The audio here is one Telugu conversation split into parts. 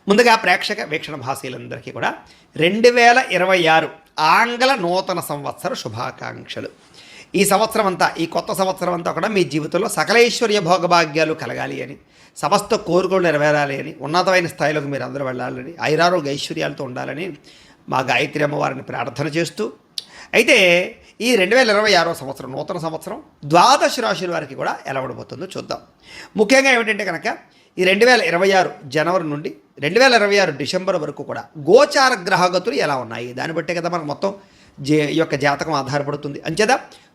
ముందుగా ప్రేక్షక వీక్షణ భాషలందరికీ కూడా 2026 ఆంగ్ల నూతన సంవత్సర శుభాకాంక్షలు. ఈ సంవత్సరం అంతా, ఈ కొత్త సంవత్సరం అంతా కూడా మీ జీవితంలో సకలైశ్వర్య భోగభాగ్యాలు కలగాలి అని, సమస్త కోరికలు నెరవేరాలి అని, ఉన్నతమైన స్థాయిలోకి మీరు అందరూ వెళ్ళాలని, ఐరారోగ్య ఐశ్వర్యాలతో ఉండాలని మా గాయత్రి అమ్మవారిని ప్రార్థన చేస్తూ, అయితే ఈ 2026 సంవత్సరం నూతన సంవత్సరం ద్వాదశ రాశుల వారికి కూడా ఎలా ఉండబోతుందో చూద్దాం. ముఖ్యంగా ఏమిటంటే కనుక ఈ 2026 జనవరి నుండి 2026 డిసెంబర్ వరకు కూడా గోచార గ్రహగతులు ఎలా ఉన్నాయి, దాన్ని బట్టే కదా మనకు మొత్తం ఈ యొక్క జాతకం ఆధారపడుతుంది. అంచేత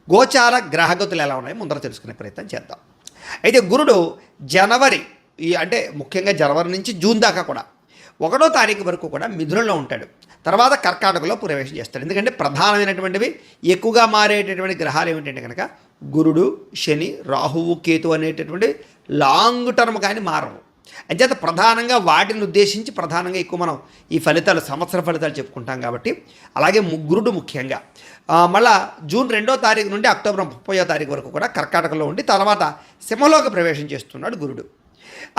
గోచార గ్రహగతులు ఎలా ఉన్నాయి ముందర తెలుసుకునే ప్రయత్నం చేద్దాం. అయితే గురుడు జనవరి అంటే ముఖ్యంగా జనవరి నుంచి జూన్ దాకా కూడా 1వ తారీఖు వరకు కూడా మిథునంలో ఉంటాడు. తర్వాత కర్కాటకలో ప్రవేశం చేస్తాడు. ఎందుకంటే ప్రధానమైనటువంటివి ఎక్కువగా మారేటటువంటి గ్రహాలు ఏమిటంటే కనుక గురుడు, శని, రాహువు, కేతు అనేటటువంటి లాంగ్ టర్మ్ కానీ మారవు. అంచేత ప్రధానంగా వాటిని ఉద్దేశించి ప్రధానంగా ఎక్కువ మనం ఈ ఫలితాలు, సంవత్సర ఫలితాలు చెప్పుకుంటాం కాబట్టి, అలాగే గురుడు ముఖ్యంగా మళ్ళా జూన్ 2వ తారీఖు నుండి అక్టోబర్ 30వ తారీఖు వరకు కూడా కర్కాటకలో ఉండి తర్వాత సింహంలోకి ప్రవేశం చేస్తున్నాడు గురుడు.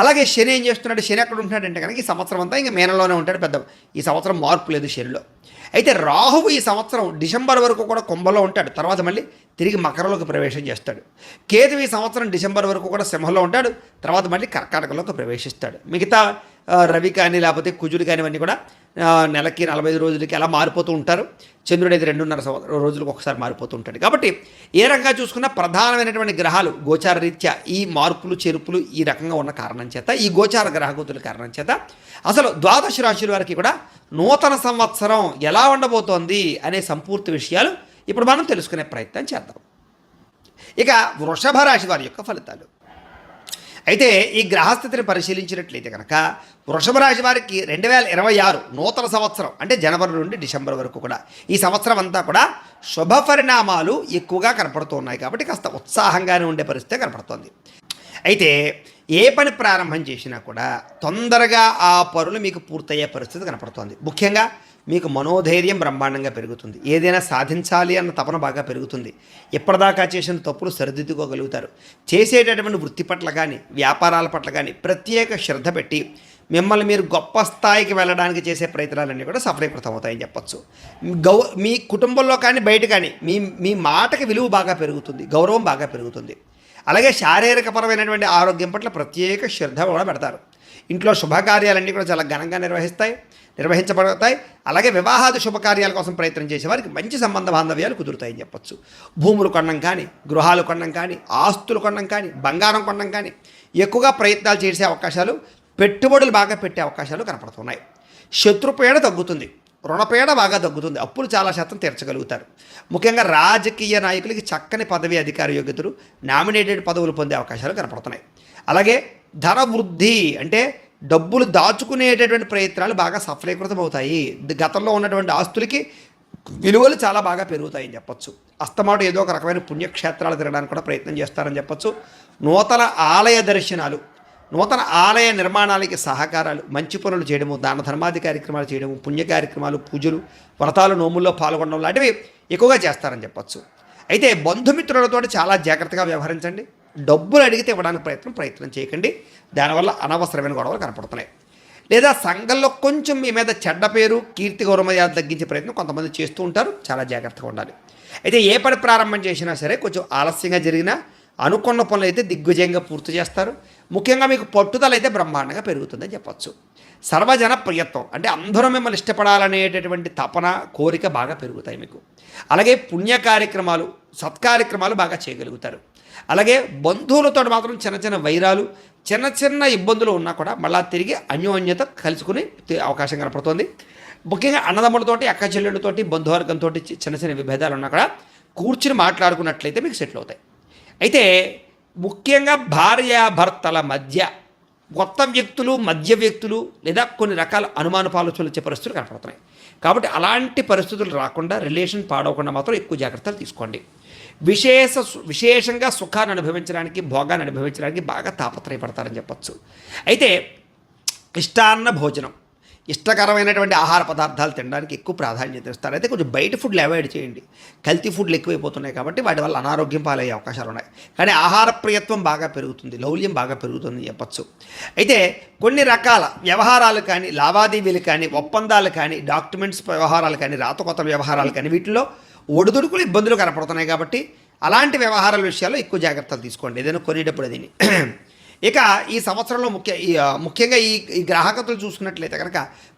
అలాగే శని ఏం చేస్తున్నాడు, శని ఎక్కడ ఉంటున్నాడంటే కనుక ఈ సంవత్సరం అంతా ఇంకా మీనంలోనే ఉంటాడు. పెద్ద ఈ సంవత్సరం మార్పు లేదు శనిలో. అయితే రాహువు ఈ సంవత్సరం డిసెంబర్ వరకు కూడా కుంభంలో ఉంటాడు, తర్వాత మళ్ళీ తిరిగి మకరంలోకి ప్రవేశం చేస్తాడు. కేతు ఈ సంవత్సరం డిసెంబర్ వరకు కూడా సింహంలో ఉంటాడు, తర్వాత మళ్ళీ కర్కాటకంలోకి ప్రవేశిస్తాడు. మిగతా రవి కానీ లేకపోతే కుజుడు కానీ ఇవన్నీ కూడా నెలకి 45 రోజులకి అలా మారిపోతూ ఉంటారు. చంద్రుడు అయితే 2.5 రోజులకు ఒకసారి మారిపోతూ ఉంటాడు. కాబట్టి ఏ రకంగా చూసుకున్నా ప్రధానమైనటువంటి గ్రహాలు గోచార రీత్యా ఈ మార్పులు చేర్పులు ఈ రకంగా ఉన్న కారణం చేత, ఈ గోచార గ్రహగతుల కారణం చేత అసలు ద్వాదశ రాశుల వారికి కూడా నూతన సంవత్సరం ఎలా ఉండబోతోంది అనే సంపూర్తి విషయాలు ఇప్పుడు మనం తెలుసుకునే ప్రయత్నం చేద్దాం. ఇక వృషభ రాశి వారి యొక్క ఫలితాలు. అయితే ఈ గ్రహస్థితిని పరిశీలించినట్లయితే కనుక వృషభ రాశి వారికి 2026 నూతన సంవత్సరం అంటే జనవరి నుండి డిసెంబర్ వరకు కూడా ఈ సంవత్సరం అంతా కూడా శుభ పరిణామాలు ఎక్కువగా కనపడుతున్నాయి. కాబట్టి కాస్త ఉత్సాహంగానే ఉండే పరిస్థితి కనపడుతోంది. అయితే ఏ పని ప్రారంభం చేసినా కూడా తొందరగా ఆ పనులు మీకు పూర్తయ్యే పరిస్థితి కనపడుతోంది. ముఖ్యంగా మీకు మనోధైర్యం బ్రహ్మాండంగా పెరుగుతుంది. ఏదైనా సాధించాలి అన్న తపన బాగా పెరుగుతుంది. ఇప్పటిదాకా చేసిన తప్పులు సరిదిద్దుకోగలుగుతారు. చేసేటటువంటి వృత్తి పట్ల కానీ వ్యాపారాల పట్ల కానీ ప్రత్యేక శ్రద్ధ పెట్టి మిమ్మల్ని మీరు గొప్ప స్థాయికి వెళ్ళడానికి చేసే ప్రయత్నాలన్నీ కూడా సఫలీకృతం అవుతాయని చెప్పచ్చు. మీ కుటుంబంలో కానీ బయట కానీ మీ మాటకి విలువ బాగా పెరుగుతుంది, గౌరవం బాగా పెరుగుతుంది. అలాగే శారీరకపరమైనటువంటి ఆరోగ్యం పట్ల ప్రత్యేక శ్రద్ధ కూడా పెడతారు. ఇంట్లో శుభకార్యాలన్నీ కూడా చాలా ఘనంగా నిర్వహించబడతాయి. అలాగే వివాహాది శుభకార్యాల కోసం ప్రయత్నం చేసే వారికి మంచి సంబంధ బాంధవ్యాలు కుదురుతాయని చెప్పచ్చు. భూములు కొనడం కానీ, గృహాలు కొనడం కానీ, ఆస్తులు కొనడం కానీ, బంగారం కొనడం కానీ ఎక్కువగా ప్రయత్నాలు చేసే అవకాశాలు, పెట్టుబడులు బాగా పెట్టే అవకాశాలు కనపడుతున్నాయి. శత్రుపీడ తగ్గుతుంది, రుణపీడ బాగా తగ్గుతుంది, అప్పులు చాలా శాతం తీర్చగలుగుతారు. ముఖ్యంగా రాజకీయ నాయకులకి చక్కని పదవి అధికార యోగ్యతలు, నామినేటెడ్ పదవులు పొందే అవకాశాలు కనపడుతున్నాయి. అలాగే ధన వృద్ధి అంటే డబ్బులు దాచుకునేటటువంటి ప్రయత్నాలు బాగా సఫలీకృతం అవుతాయి. గతంలో ఉన్నటువంటి ఆస్తులకి విలువలు చాలా బాగా పెరుగుతాయని చెప్పచ్చు. అస్తమాటు ఏదో ఒక రకమైన పుణ్యక్షేత్రాలు తిరగడానికి కూడా ప్రయత్నం చేస్తారని చెప్పచ్చు. నూతన ఆలయ దర్శనాలు, నూతన ఆలయ నిర్మాణాలకి సహకారాలు, మంచి పనులు చేయడము, దాన ధర్మాది కార్యక్రమాలు చేయడము, పుణ్య కార్యక్రమాలు, పూజలు, వ్రతాలు, నోముల్లో పాల్గొనడం లాంటివి ఎక్కువగా చేస్తారని చెప్పచ్చు. అయితే బంధుమిత్రులతో చాలా జాగ్రత్తగా వ్యవహరించండి. డబ్బులు అడిగితే ఇవ్వడానికి ప్రయత్నం చేయకండి. దానివల్ల అనవసరమైన గొడవలు కనపడుతున్నాయి. లేదా సంఘంలో కొంచెం మీ మీద చెడ్డ పేరు, కీర్తి, గౌరవమర్యాద తగ్గించే ప్రయత్నం కొంతమంది చేస్తూ ఉంటారు. చాలా జాగ్రత్తగా ఉండాలి. అయితే ఏ పని ప్రారంభం చేసినా సరే కొంచెం ఆలస్యంగా జరిగినా అనుకున్న పనులు అయితే దిగ్విజయంగా పూర్తి చేస్తారు. ముఖ్యంగా మీకు పట్టుదల అయితే బ్రహ్మాండంగా పెరుగుతుందని చెప్పచ్చు. సర్వజన ప్రియత్వం అంటే అందరూ మిమ్మల్ని ఇష్టపడాలనేటటువంటి తపన, కోరిక బాగా పెరుగుతాయి మీకు. అలాగే పుణ్య కార్యక్రమాలు, సత్కార్యక్రమాలు బాగా చేయగలుగుతారు. అలాగే బంధువులతో మాత్రం చిన్న వైరాలు, చిన్న ఇబ్బందులు ఉన్నా కూడా మళ్ళా తిరిగి అన్యోన్యత కలుసుకునే అవకాశం కనపడుతుంది. ముఖ్యంగా అన్నదమ్ములతోటి, అక్క చెల్లెళ్ళతోటి, బంధువర్గంతో చిన్న విభేదాలు ఉన్నా కూడా కూర్చుని మాట్లాడుకున్నట్లయితే మీకు సెటిల్ అవుతాయి. అయితే ముఖ్యంగా భార్యాభర్తల మధ్య కొత్త వ్యక్తులు, మధ్య వ్యక్తులు లేదా కొన్ని రకాల అనుమానపాలోచనలు వచ్చే పరిస్థితులు కనపడుతున్నాయి. కాబట్టి అలాంటి పరిస్థితులు రాకుండా, రిలేషన్ పాడవకుండా మాత్రం ఎక్కువ జాగ్రత్తలు తీసుకోండి. విశేషంగా సుఖాన్ని అనుభవించడానికి, భోగాన్ని అనుభవించడానికి బాగా తాపత్రయపడతారని చెప్పచ్చు. అయితే ఇష్టాన్న భోజనం, ఇష్టకరమైనటువంటి ఆహార పదార్థాలు తినడానికి ఎక్కువ ప్రాధాన్యత ఇస్తారు. అయితే కొంచెం బయట ఫుడ్లు అవాయిడ్ చేయండి. కల్తీ ఫుడ్లు ఎక్కువైపోతున్నాయి కాబట్టి వాటి వల్ల అనారోగ్యం పాలయ్యే అవకాశాలు ఉన్నాయి. కానీ ఆహార ప్రియత్వం బాగా పెరుగుతుంది, లౌల్యం బాగా పెరుగుతుంది చెప్పచ్చు. అయితే కొన్ని రకాల వ్యవహారాలు కానీ, లావాదేవీలు కానీ, ఒప్పందాలు కానీ, డాక్యుమెంట్స్ వ్యవహారాలు కానీ, రాతకొత వ్యవహారాలు కానీ, వీటిలో ఒడిదుడుకులు ఇబ్బందులు కనపడుతున్నాయి కాబట్టి అలాంటి వ్యవహారాల విషయాల్లో ఎక్కువ జాగ్రత్తలు తీసుకోండి ఏదైనా కొనేటప్పుడు దీన్ని. ఇక ఈ సంవత్సరంలో ముఖ్యంగా ఈ గ్రాహకతలు చూసుకున్నట్లయితే కనుక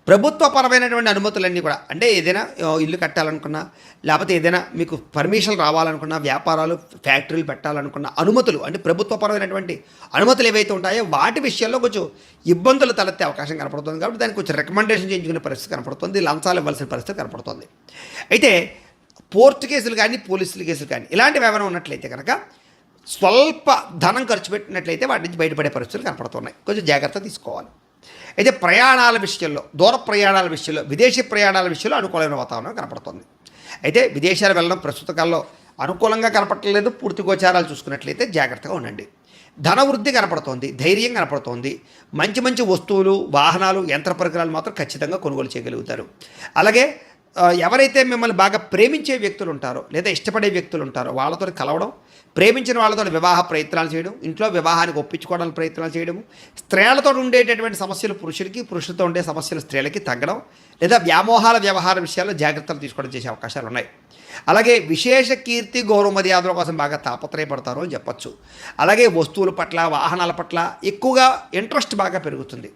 ప్రభుత్వపరమైనటువంటి అనుమతులన్నీ కూడా, అంటే ఏదైనా ఇల్లు కట్టాలనుకున్నా, లేకపోతే ఏదైనా మీకు పర్మిషన్ రావాలనుకున్నా, వ్యాపారాలు ఫ్యాక్టరీలు పెట్టాలనుకున్న అనుమతులు, అంటే ప్రభుత్వపరమైనటువంటి అనుమతులు ఏవైతే ఉంటాయో వాటి విషయాల్లో కొంచెం ఇబ్బందులు తలెత్తే అవకాశం కనపడుతుంది. కాబట్టి దానికి కొంచెం రికమెండేషన్ చేయించుకునే పరిస్థితి కనపడుతుంది, లంచాలు ఇవ్వాల్సిన పరిస్థితి కనపడుతుంది. అయితే పోర్టు కేసులు కానీ, పోలీసుల కేసులు కానీ ఇలాంటివి ఏమైనా ఉన్నట్లయితే కనుక స్వల్ప ధనం ఖర్చు పెట్టినట్లయితే వాటి నుంచి బయటపడే పరిస్థితులు కనపడుతున్నాయి. కొంచెం జాగ్రత్త తీసుకోవాలి. అయితే ప్రయాణాల విషయంలో, దూర ప్రయాణాల విషయంలో, విదేశీ ప్రయాణాల విషయంలో అనుకూలమైన వాతావరణం కనపడుతుంది. అయితే విదేశాలు వెళ్ళడం ప్రస్తుత కాలంలో అనుకూలంగా కనపడలేదు. పూర్తి గోచారాలు చూసుకున్నట్లయితే జాగ్రత్తగా ఉండండి. ధన వృద్ధి కనపడుతోంది, ధైర్యం కనపడుతోంది. మంచి మంచి వస్తువులు, వాహనాలు, యంత్ర పరికరాలు మాత్రం ఖచ్చితంగా కొనుగోలు చేయగలుగుతారు. అలాగే ఎవరైతే మిమ్మల్ని బాగా ప్రేమించే వ్యక్తులు ఉంటారో లేదా ఇష్టపడే వ్యక్తులు ఉంటారో వాళ్ళతో కలవడం, ప్రేమించిన వాళ్ళతో వివాహ ప్రయత్నాలు చేయడం, ఇంట్లో వివాహానికి ఒప్పించుకోవడానికి ప్రయత్నాలు చేయడము, స్త్రీలతో ఉండేటటువంటి సమస్యలు పురుషులకి, పురుషులతో ఉండే సమస్యలు స్త్రీలకి తగ్గడం, లేదా వ్యామోహాల వ్యవహార విషయాల్లో జాగ్రత్తలు తీసుకోవడం చేసే అవకాశాలు ఉన్నాయి. అలాగే విశేష కీర్తి, గౌరవ మర్యాదల కోసం బాగా తాపత్రయపడతారు అని చెప్పచ్చు. అలాగే వస్తువుల పట్ల, వాహనాల పట్ల ఎక్కువగా ఇంట్రెస్ట్ బాగా పెరుగుతుంది.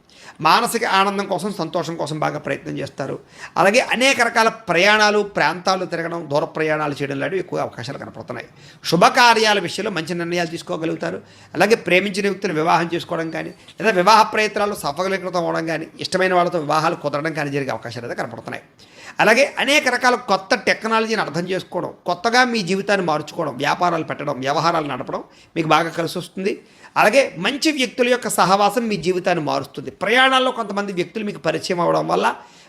మానసిక ఆనందం కోసం, సంతోషం కోసం బాగా ప్రయత్నం చేస్తారు. అలాగే అనేక రకాల ప్రయాణాలు, ప్రాంతాలు తిరగడం, దూర ప్రయాణాలు చేయడం లాంటివి ఎక్కువ అవకాశాలు కనపడుతున్నాయి. శుభకార్యాల విషయంలో మంచి నిర్ణయాలు తీసుకోగలుగుతారు. అలాగే ప్రేమించిన వ్యక్తులు వివాహం చేసుకోవడం కానీ, లేదా వివాహ ప్రయత్నాలు సఫలీకృతం అవ్వడం కానీ, ఇష్టమైన వాళ్ళతో వివాహాలు కుదరడం కానీ జరిగే అవకాశాలు అయితే కనపడుతున్నాయి. అలాగే అనేక రకాల కొత్త టెక్నాలజీని అర్థం చేసుకోవడం, కొత్తగా మీ జీవితాన్ని మార్చుకోవడం, వ్యాపారాలు పెట్టడం, వ్యవహారాలు నడపడం మీకు బాగా కలిసి వస్తుంది. అలాగే మంచి వ్యక్తుల యొక్క సహవాసం మీ జీవితాన్ని మారుస్తుంది. ప్రయాణాల్లో కొంతమంది వ్యక్తులు మీకు పరిచయం అవ్వడం వల్ల,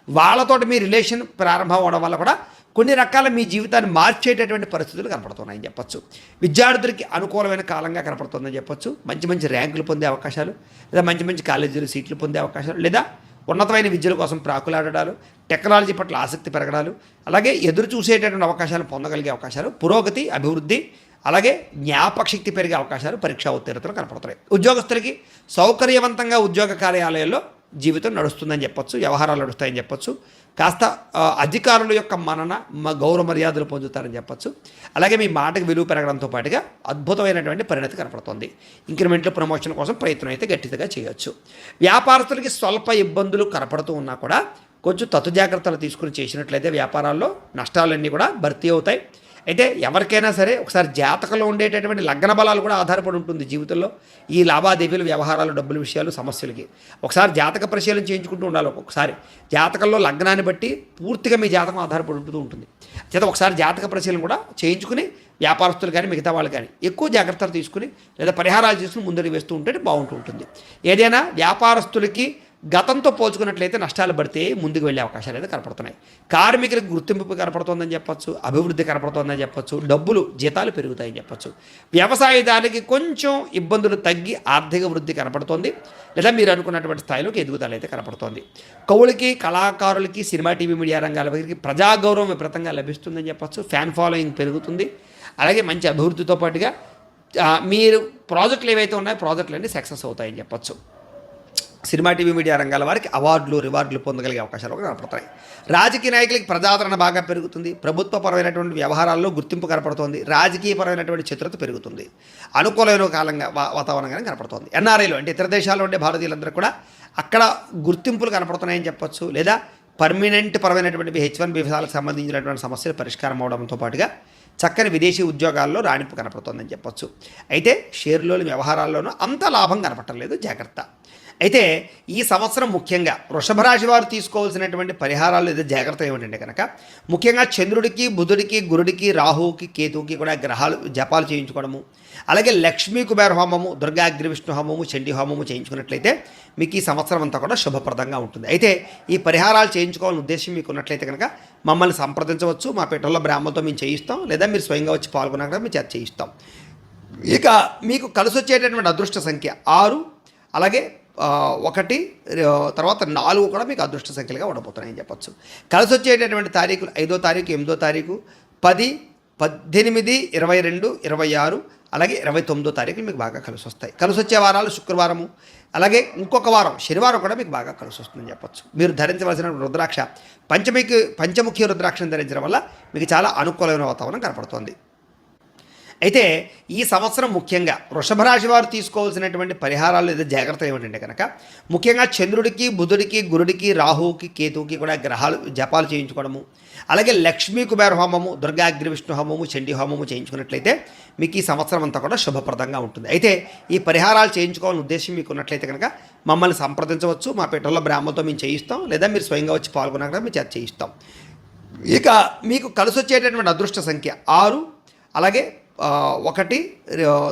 వాళ్ళతోటి మీ రిలేషన్ ప్రారంభం అవ్వడం వల్ల కూడా కొన్ని రకాల మీ జీవితాన్ని మార్చేటటువంటి పరిస్థితులు కనపడుతున్నాయని చెప్పచ్చు. విద్యార్థులకి అనుకూలమైన కాలంగా కనపడుతుందని చెప్పచ్చు. మంచి మంచి ర్యాంకులు పొందే అవకాశాలు, లేదా మంచి మంచి కాలేజీలు సీట్లు పొందే అవకాశాలు, లేదా ఉన్నతమైన విద్యల కోసం ప్రాకులాడడాలు, టెక్నాలజీ పట్ల ఆసక్తి పెరగడాలు, అలాగే ఎదురు చూసేటటువంటి అవకాశాలు పొందగలిగే అవకాశాలు, పురోగతి, అభివృద్ధి, అలాగే జ్ఞాపకశక్తి పెరిగే అవకాశాలు, పరీక్షా ఉత్తీర్ణతలు కనపడుతున్నాయి. ఉద్యోగస్తులకి సౌకర్యవంతంగా ఉద్యోగ కార్యాలయాల్లో జీవితం నడుస్తుందని చెప్పొచ్చు, వ్యవహారాలు నడుస్తాయని చెప్పొచ్చు. కాస్త అధికారుల యొక్క గౌరవ మర్యాదలు పొందుతారని చెప్పొచ్చు. అలాగే మీ మాటకు విలువ పెరగడంతో పాటుగా అద్భుతమైనటువంటి పరిణతి కనపడుతుంది. ఇంక్రిమెంట్లు, ప్రమోషన్ కోసం ప్రయత్నం అయితే గట్టిగా చేయొచ్చు. వ్యాపారస్తులకి స్వల్ప ఇబ్బందులు కనపడుతూ ఉన్నా కూడా కొంచెం తత్తు జాగ్రత్తలు తీసుకుని చేసినట్లయితే వ్యాపారాల్లో నష్టాలన్నీ కూడా భర్తీ అవుతాయి. అయితే ఎవరికైనా సరే ఒకసారి జాతకంలో ఉండేటటువంటి లగ్న బలాలు కూడా ఆధారపడి ఉంటుంది జీవితంలో ఈ లావాదేవీలు, వ్యవహారాలు, డబ్బుల విషయాలు, సమస్యలకి. ఒకసారి జాతక పరిశీలన చేయించుకుంటూ ఉండాలి. ఒక్కొక్కసారి జాతకంలో లగ్నాన్ని బట్టి పూర్తిగా మీ జాతకం ఆధారపడి ఉంటూ ఉంటుంది. చేత ఒకసారి జాతక పరిశీలన కూడా చేయించుకుని వ్యాపారస్తులు కానీ, మిగతా వాళ్ళు కానీ ఎక్కువ జాగ్రత్తలు తీసుకుని లేదా పరిహారాలు చేసుకుని ముందరికి వేస్తూ ఉంటే బాగుంటూ ఉంటుంది. ఏదైనా వ్యాపారస్తులకి గతంతో పోల్చుకున్నట్లయితే నష్టాలు పడితే ముందుకు వెళ్ళే అవకాశాలు అయితే కనపడుతున్నాయి. కార్మికులకు గుర్తింపు కనపడుతోందని చెప్పొచ్చు, అభివృద్ధి కనపడుతోందని చెప్పొచ్చు, డబ్బులు, జీతాలు పెరుగుతాయని చెప్పొచ్చు. వ్యవసాయదానికి కొంచెం ఇబ్బందులు తగ్గి ఆర్థిక వృద్ధి కనపడుతోంది, లేదా మీరు అనుకున్నటువంటి స్థాయిలోకి ఎదుగుదల అయితే కనపడుతోంది. కవులకి, కళాకారులకి, సినిమా, టీవీ, మీడియా రంగాల వారికి ప్రజాగౌరవం విపరీతంగా లభిస్తుందని చెప్పొచ్చు. ఫ్యాన్ ఫాలోయింగ్ పెరుగుతుంది. అలాగే మంచి అభివృద్ధితో పాటుగా మీరు ప్రాజెక్టులు ఏవైతే ఉన్నాయో ప్రాజెక్టులన్నీ సక్సెస్ అవుతాయని చెప్పొచ్చు. సినిమా, టీవీ, మీడియా రంగాల వారికి అవార్డులు, రివార్డులు పొందగలిగే అవకాశాలు కూడా కనపడతాయి. రాజకీయ నాయకులకి ప్రజాదరణ బాగా పెరుగుతుంది. ప్రభుత్వపరమైనటువంటి వ్యవహారాల్లో గుర్తింపు కనపడుతోంది. రాజకీయపరమైనటువంటి చిత్రత పెరుగుతుంది. అనుకూలమైన కాలంగా వాతావరణంగానే కనపడుతోంది. ఎన్ఆర్ఐలు అంటే ఇతర దేశాల్లో ఉండే భారతీయులందరూ కూడా అక్కడ గుర్తింపులు కనపడుతున్నాయని చెప్పొచ్చు. లేదా పర్మనెంట్ పరమైనటువంటి H1B వీసాలకు సంబంధించినటువంటి సమస్యలు పరిష్కారం అవడంతో పాటుగా చక్కని విదేశీ ఉద్యోగాల్లో రాణింపు కనపడుతోందని చెప్పొచ్చు. అయితే షేర్లోని వ్యవహారాల్లోనూ అంత లాభం కనపడలేదు, జాగ్రత్త. అయితే ఈ సంవత్సరం ముఖ్యంగా వృషభ రాశి వారు తీసుకోవాల్సినటువంటి పరిహారాలు లేదా జాగ్రత్త ఏమిటంటే కనుక ముఖ్యంగా చంద్రుడికి, బుధుడికి, గురుడికి, రాహువుకి, కేతువుకి కూడా గ్రహాలు జపాలు చేయించుకోవడము, అలాగే లక్ష్మీ కుబేర హోమము, దుర్గా అగ్ని విష్ణు హోమము, చండీ హోమము చేయించుకున్నట్లయితే మీకు ఈ సంవత్సరం అంతా కూడా శుభప్రదంగా ఉంటుంది. అయితే ఈ పరిహారాలు చేయించుకోవాలని ఉద్దేశం మీకు ఉన్నట్లయితే కనుక మమ్మల్ని సంప్రదించవచ్చు. మా పీఠంలో బ్రాహ్మణులతో మేము చేయిస్తాం, లేదా మీరు స్వయంగా వచ్చి పాల్గొన్నాక మేము చేయిస్తాం. ఇక మీకు కలిసి వచ్చేటటువంటి అదృష్ట సంఖ్య 6, అలాగే ఒకటి తర్వాత 4 కూడా మీకు అదృష్ట సంఖ్యలుగా ఉండబోతున్నాయని చెప్పొచ్చు. కలిసి వచ్చేటటువంటి తారీఖులు 5వ తారీఖు, 8వ తారీఖు, 10, 18, 22, 26 అలాగే 29వ తారీఖు మీకు బాగా కలిసి వస్తాయి. కలిసి వచ్చే వారాలు శుక్రవారము, అలాగే ఇంకొక వారం శనివారం కూడా మీకు బాగా కలిసి వస్తుందని చెప్పొచ్చు. మీరు ధరించవలసిన రుద్రాక్ష పంచముఖి రుద్రాక్షను ధరించడం వల్ల మీకు చాలా అనుకూలమైన వాతావరణం కనపడుతుంది. అయితే ఈ సంవత్సరం ముఖ్యంగా వృషభ రాశి వారు తీసుకోవాల్సినటువంటి పరిహారాలు లేదా జాగ్రత్తలు ఏమిటంటే కనుక, ముఖ్యంగా చంద్రుడికి, బుధుడికి, గురుడికి, రాహువుకి, కేతువుకి కూడా గ్రహాలు జపాలు చేయించుకోవడము, అలాగే లక్ష్మీ కుబేర హోమము, దుర్గా అగ్ని విష్ణు హోమము, చండీ హోమము చేయించుకున్నట్లయితే మీకు ఈ సంవత్సరం అంతా కూడా శుభప్రదంగా ఉంటుంది. అయితే ఈ పరిహారాలు చేయించుకోవాలని ఉద్దేశం మీకు ఉన్నట్లయితే కనుక మమ్మల్ని సంప్రదించవచ్చు. మా పీఠంలో బ్రాహ్మణతో మేము చేయిస్తాం, లేదా మీరు స్వయంగా వచ్చి పాల్గొన్నా మేము చేత చేయిస్తాం. ఇక మీకు కలిసి వచ్చేటటువంటి అదృష్ట సంఖ్య 6, అలాగే 1,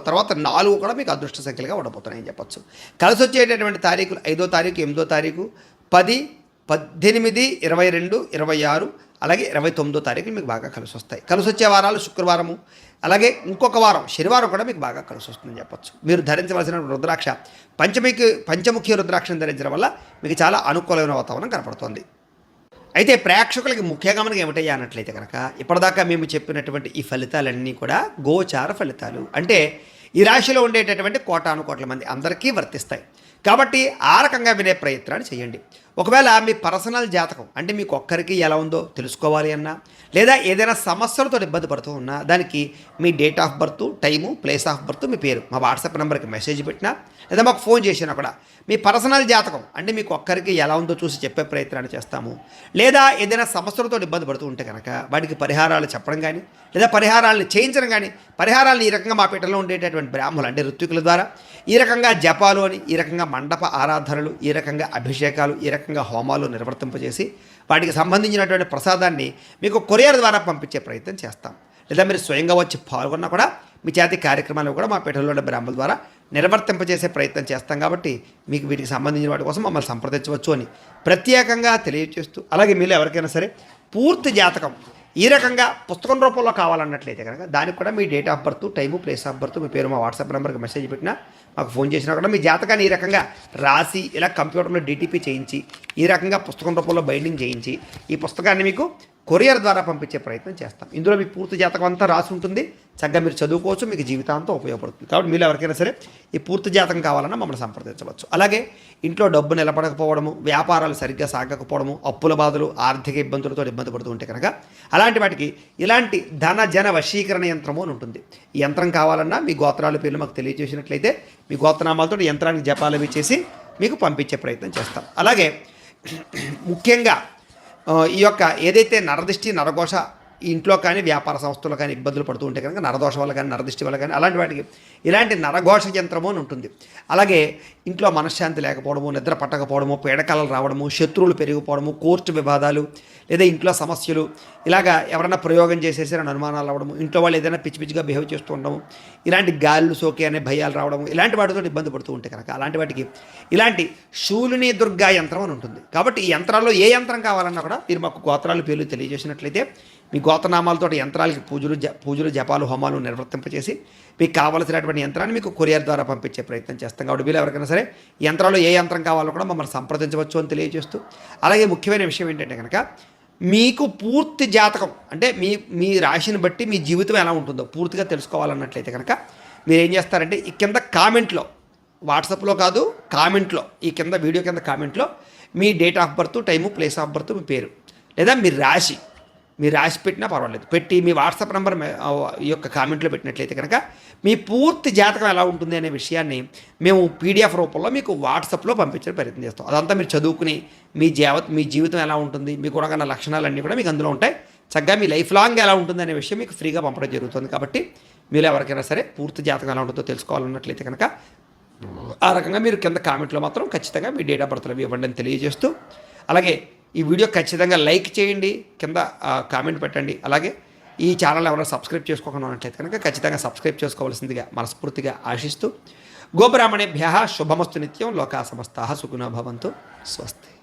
తర్వాత 4 కూడా మీకు అదృష్ట సంఖ్యలుగా ఉండబోతున్నాయని చెప్పొచ్చు. కలిసి వచ్చేటటువంటి తారీఖులు 5వ తారీఖు, 8వ తారీఖు, 10, 18, 22, 26 అలాగే 29వ తారీఖు మీకు బాగా కలిసి వస్తాయి. కలిసి వచ్చే వారాలు శుక్రవారము, అలాగే ఇంకొక వారం శనివారం కూడా మీకు బాగా కలిసి వస్తుందని చెప్పొచ్చు. మీరు ధరించవలసిన రుద్రాక్ష పంచముఖి రుద్రాక్షను ధరించడం వల్ల మీకు చాలా అనుకూలమైన వాతావరణం కనపడుతుంది. అయితే ప్రేక్షకులకి ముఖ్యంగా మనకి ఏమిటయ్యా అన్నట్లయితే కనుక, ఇప్పటిదాకా మేము చెప్పినటువంటి ఈ ఫలితాలన్నీ కూడా గోచార ఫలితాలు. అంటే ఈ రాశిలో ఉండేటటువంటి కోటానుకోట్ల మంది అందరికీ వర్తిస్తాయి. కాబట్టి ఆ రకంగా వినే ప్రయత్నాన్ని చేయండి. ఒకవేళ మీ పర్సనల్ జాతకం అంటే మీకు ఒక్కరికి ఎలా ఉందో తెలుసుకోవాలి అన్నా, లేదా ఏదైనా సమస్యలతో ఇబ్బంది పడుతూ ఉన్నా, దానికి మీ date of birth, time, place of birth, మీ పేరు మా వాట్సాప్ నెంబర్కి మెసేజ్ పెట్టినా, లేదా మాకు ఫోన్ చేసినా కూడా మీ పర్సనల్ జాతకం అంటే మీకు ఒక్కరికి ఎలా ఉందో చూసి చెప్పే ప్రయత్నాన్ని చేస్తాము. లేదా ఏదైనా సమస్యలతో ఇబ్బంది పడుతూ ఉంటే కనుక వాటికి పరిహారాలు చెప్పడం కానీ, లేదా పరిహారాలను చేయించడం కానీ, పరిహారాలను ఈ రకంగా మా పీఠంలో ఉండేటటువంటి బ్రాహ్మణులు అంటే ఋత్వికుల ద్వారా ఈ రకంగా జపాలు అని, ఈ రకంగా మండప ఆరాధనలు, ఈ రకంగా అభిషేకాలు, ఈ రకంగా హోమాలు నిర్వర్తింపజేసి వాటికి సంబంధించినటువంటి ప్రసాదాన్ని మీకు కొరియర్ ద్వారా పంపించే ప్రయత్నం చేస్తాం. లేదా మీరు స్వయంగా వచ్చి పాల్గొన్నా కూడా మీ చేతి కార్యక్రమాలు కూడా మా పీఠంలో ఉన్న బ్రాహ్మణుల ద్వారా నిర్వర్తింపజేసే ప్రయత్నం చేస్తాం. కాబట్టి మీకు వీటికి సంబంధించిన వాటి కోసం మమ్మల్ని సంప్రదించవచ్చు అని ప్రత్యేకంగా తెలియజేస్తూ, అలాగే మీరు ఎవరికైనా సరే పూర్తి జాతకం ఈ రకంగా పుస్తకం రూపంలో కావాలన్నట్లయితే కనుక దానికి కూడా మీ date of birth, time, place of birth, మీ పేరు మా వాట్సాప్ నెంబర్కి మెసేజ్ పెట్టినా, మాకు ఫోన్ చేసినా కూడా మీ జాతకాన్ని ఈ రకంగా రాసి ఇలా కంప్యూటర్లో డిటిపి చేయించి ఈ రకంగా పుస్తకం రూపంలో బైండింగ్ చేయించి ఈ పుస్తకాన్ని మీకు కొరియర్ ద్వారా పంపించే ప్రయత్నం చేస్తాం. ఇందులో మీ పూర్తి జాతకం అంతా రాసి ఉంటుంది. చక్కగా మీరు చదువుకోవచ్చు, మీకు జీవితాంతం ఉపయోగపడుతుంది. కాబట్టి మీరు ఎవరికైనా సరే ఈ పూర్తి జాతకం కావాలన్నా మమ్మల్ని సంప్రదించవచ్చు. అలాగే ఇంట్లో డబ్బు నిలబడకపోవడము, వ్యాపారాలు సరిగ్గా సాగకపోవడము, అప్పుల బాధలు, ఆర్థిక ఇబ్బందులతో ఇబ్బంది పడుతూ ఉంటే కనుక అలాంటి వాటికి ఇలాంటి ధన జన వశీకరణ యంత్రము అని ఉంటుంది. ఈ యంత్రం కావాలన్నా మీ గోత్రాల పేర్లు మాకు తెలియజేసినట్లయితే మీ గోత్రనామాలతో యంత్రానికి జపాలు అవి చేసి మీకు పంపించే ప్రయత్నం చేస్తాం. అలాగే ముఖ్యంగా ఈ యొక్క ఏదైతే నరదిష్టి, నరఘోష ఇంట్లో కానీ వ్యాపార సంస్థలు కానీ ఇబ్బందులు పడుతూ ఉంటే కనుక నరదోష వల్ల కానీ, నరదిష్టి వల్ల కానీ అలాంటి వాటికి ఇలాంటి నరఘోష యంత్రము అని ఉంటుంది. అలాగే ఇంట్లో మనశ్శాంతి లేకపోవడము, నిద్ర పట్టకపోవడము, పీడకలలు రావడము, శత్రువులు పెరిగిపోవడము, కోర్టు వివాదాలు, లేదా ఇంట్లో సమస్యలు, ఇలాగా ఎవరైనా ప్రయోగం చేసేసారని అనుమానాలు రావడము, ఇంట్లో వాళ్ళు ఏదైనా పిచ్చి పిచ్చిగా బిహేవ్ చేస్తూ ఉండడము, ఇలాంటి గాళ్ళు సోకే అనే భయాలు రావడము, ఇలాంటి వాటితో ఇబ్బంది పడుతూ ఉంటే కనుక అలాంటి వాటికి ఇలాంటి శూలిని దుర్గా యంత్రం అని ఉంటుంది. కాబట్టి ఈ యంత్రాల్లో ఏ యంత్రం కావాలన్నా కూడా మీరు మాకు గోత్రాలు పేర్లు తెలియజేసినట్లయితే మీ గోత్రనామాలతో యంత్రాలకి పూజలు జపాలు హోమాలు నిర్వర్తింపచేసి మీకు కావాల్సినటువంటి యంత్రాన్ని మీకు కొరియర్ ద్వారా పంపించే ప్రయత్నం చేస్తాం. కాబట్టి మీరు ఎవరికైనా సరే ఈ యంత్రాల్లో ఏ యంత్రం కావాలో కూడా మమ్మల్ని సంప్రదించవచ్చు అని తెలియజేస్తూ, అలాగే ముఖ్యమైన విషయం ఏంటంటే కనుక మీకు పూర్తి జాతకం అంటే మీ రాశిని బట్టి మీ జీవితం ఎలా ఉంటుందో పూర్తిగా తెలుసుకోవాలన్నట్లయితే కనుక మీరు ఏం చేస్తారంటే ఈ కింద కామెంట్లో, వాట్సాప్లో కాదు కామెంట్లో, ఈ కింద వీడియో కింద కామెంట్లో మీ date of birth, time, place of birth, మీ పేరు లేదా మీ రాశి పెట్టినా పర్వాలేదు, పెట్టి మీ వాట్సాప్ నెంబర్ ఈ యొక్క కామెంట్లో పెట్టినట్లయితే కనుక మీ పూర్తి జాతకం ఎలా ఉంటుంది అనే విషయాన్ని మేము పీడిఎఫ్ రూపంలో మీకు వాట్సాప్లో పంపించే ప్రయత్నం చేస్తాం. అదంతా మీరు చదువుకుని మీ జీవితం ఎలా ఉంటుంది, మీకు ఉన్న లక్షణాలన్నీ కూడా మీకు అందులో ఉంటాయి. చక్కగా మీ లైఫ్ లాంగ్ ఎలా ఉంటుంది అనే విషయం మీకు ఫ్రీగా పంపడం జరుగుతుంది. కాబట్టి మీరు ఎవరికైనా సరే పూర్తి జాతకం ఎలా ఉంటుందో తెలుసుకోవాలన్నట్లయితే కనుక ఆ రకంగా మీరు కింద కామెంట్లో మాత్రం ఖచ్చితంగా మీ డేట్ ఆఫ్ బర్త్లు ఇవ్వండి అని తెలియజేస్తూ, అలాగే ఈ వీడియో ఖచ్చితంగా లైక్ చేయండి, కింద కామెంట్ పెట్టండి. అలాగే ఈ ఛానల్ ఎవరైనా సబ్స్క్రైబ్ చేసుకోకుండా ఉన్నట్లయితే కనుక ఖచ్చితంగా సబ్స్క్రైబ్ చేసుకోవాల్సిందిగా మనస్ఫూర్తిగా ఆశిస్తూ, గోబ్రాహ్మణేభ్యః శుభమస్తు నిత్యం, లోకా సమస్తాః సుఖినో భవంతు, స్వస్తి.